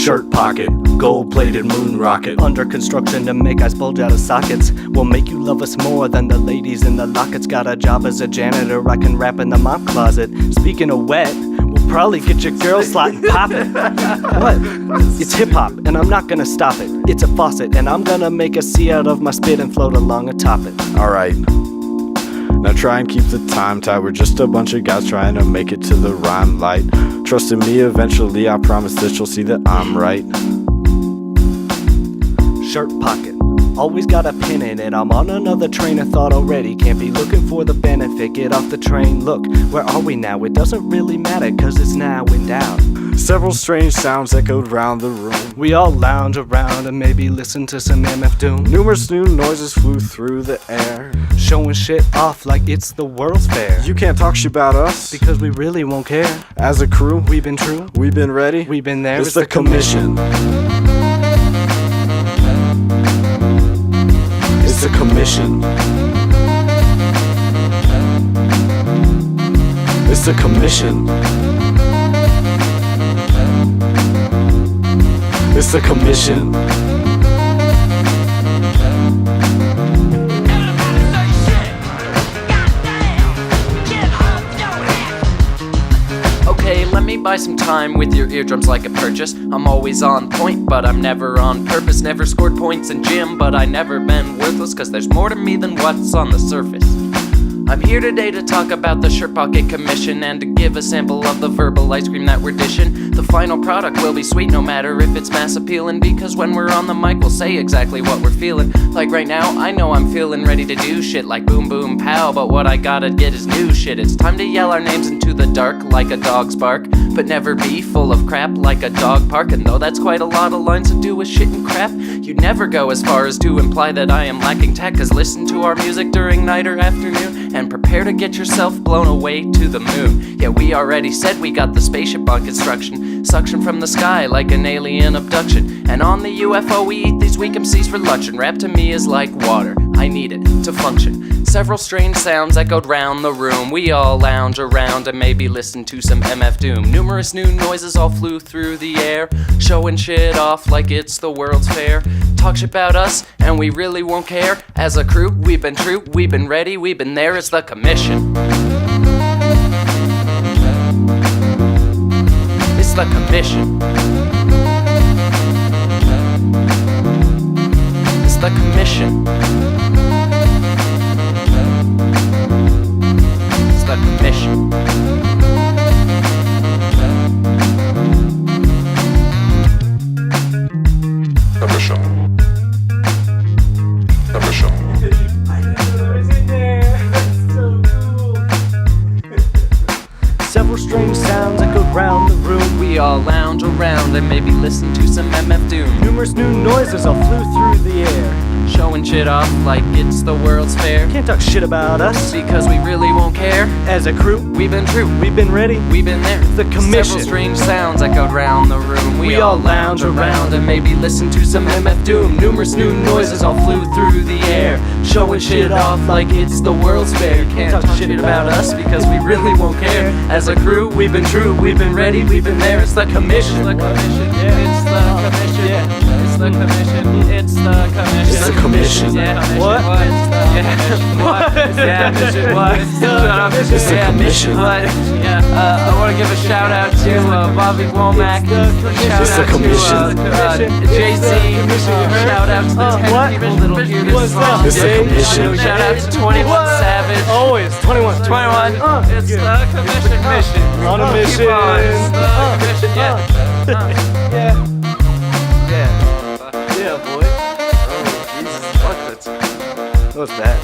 shirt pocket, gold-plated moon rocket. Under construction to make eyes bulge out of sockets. We'll make you love us more than the ladies in the lockets. Got a job as a janitor, I can rap in the mop closet. Speaking of wet, we'll probably get your girl slot and pop it. What? It's hip-hop, and I'm not gonna stop it. It's a faucet, and I'm gonna make a sea out of my spit and float along atop it. Alright, now try and keep the time tight. We're just a bunch of guys trying to make it to the rhyme light. Trust in me, eventually I promise that you'll see that I'm right. Shirt pocket, always got a pin in it. I'm on another train of thought already. Can't be looking for the benefit, get off the train. Look, where are we now? It doesn't really matter, cause it's now and out. Several strange sounds echoed round the room. We all lounge around and maybe listen to some MF Doom. Numerous new noises flew through the air, showing shit off like it's the World's Fair. You can't talk shit about us, because we really won't care. As a crew, we've been true, we've been ready, we've been there. It's the commission. It's the commission. It's the commission. It's the commission. Okay, let me buy some time with your eardrums like a purchase. I'm always on point, but I'm never on purpose. Never scored points in gym, but I never been worthless, cause there's more to me than what's on the surface. I'm here today to talk about the Shirt Pocket Commission and to give a sample of the verbal ice cream that we're dishing. The final product will be sweet no matter if it's mass appealing, because when we're on the mic we'll say exactly what we're feeling. Like right now, I know I'm feeling ready to do shit like boom boom pow, but what I gotta get is new shit. It's time to yell our names into the dark like a dog's bark, but never be full of crap like a dog park. And though that's quite a lot of lines to do with shit and crap, you'd never go as far as to imply that I am lacking tact. Cause listen to our music during night or afternoon and prepare to get yourself blown away to the moon. Yeah, we already said we got the spaceship on construction, suction from the sky like an alien abduction. And on the UFO we eat these weak MCs for lunch, and rap to me is like water, I need it to function. Several strange sounds echoed round the room. We all lounge around and maybe listen to some MF Doom. Numerous new noises all flew through the air, showing shit off like it's the World's Fair. Talk shit about us and we really won't care. As a crew, we've been true, we've been ready, we've been there. It's the commission. It's the commission. It's the commission. It's the commission. Commission. Commission. Several strange sounds echoed round the room. We all lounge around and maybe listen to some MF Doom. Numerous new noises all flew through the air, showing shit off like it's the World's Fair. can't talk shit about us, because we really won't care. as a crew, We've been true, we've been ready. we've been there. The commission. Several strange sounds echoed round the room. We all lounge around and maybe listen to some MF Doom. Numerous new noises all flew through the air, showing shit off like it's the World's Fair. Can't talk shit about us because we really won't care. As a crew, we've been true, we've been ready, we've been there. It's the commission. It's the commission. It's the commission. It's the commission. It's the commission. It's the commission. Yeah. What? What? Yeah. What? It's the commission. What? Yeah. I want to give a shout out to Bobby Womack. It's the commission. Jay-Z. Shout out to the 10 people that'll hear this song. It's the commission. Shout out to 21 Savage. Always 21. 21. It's the commission mission. On a mission. Keep on. It's the commission. Yeah. Yeah. Yeah. Yeah, boy. Oh, Jesus, fuck that. That was bad.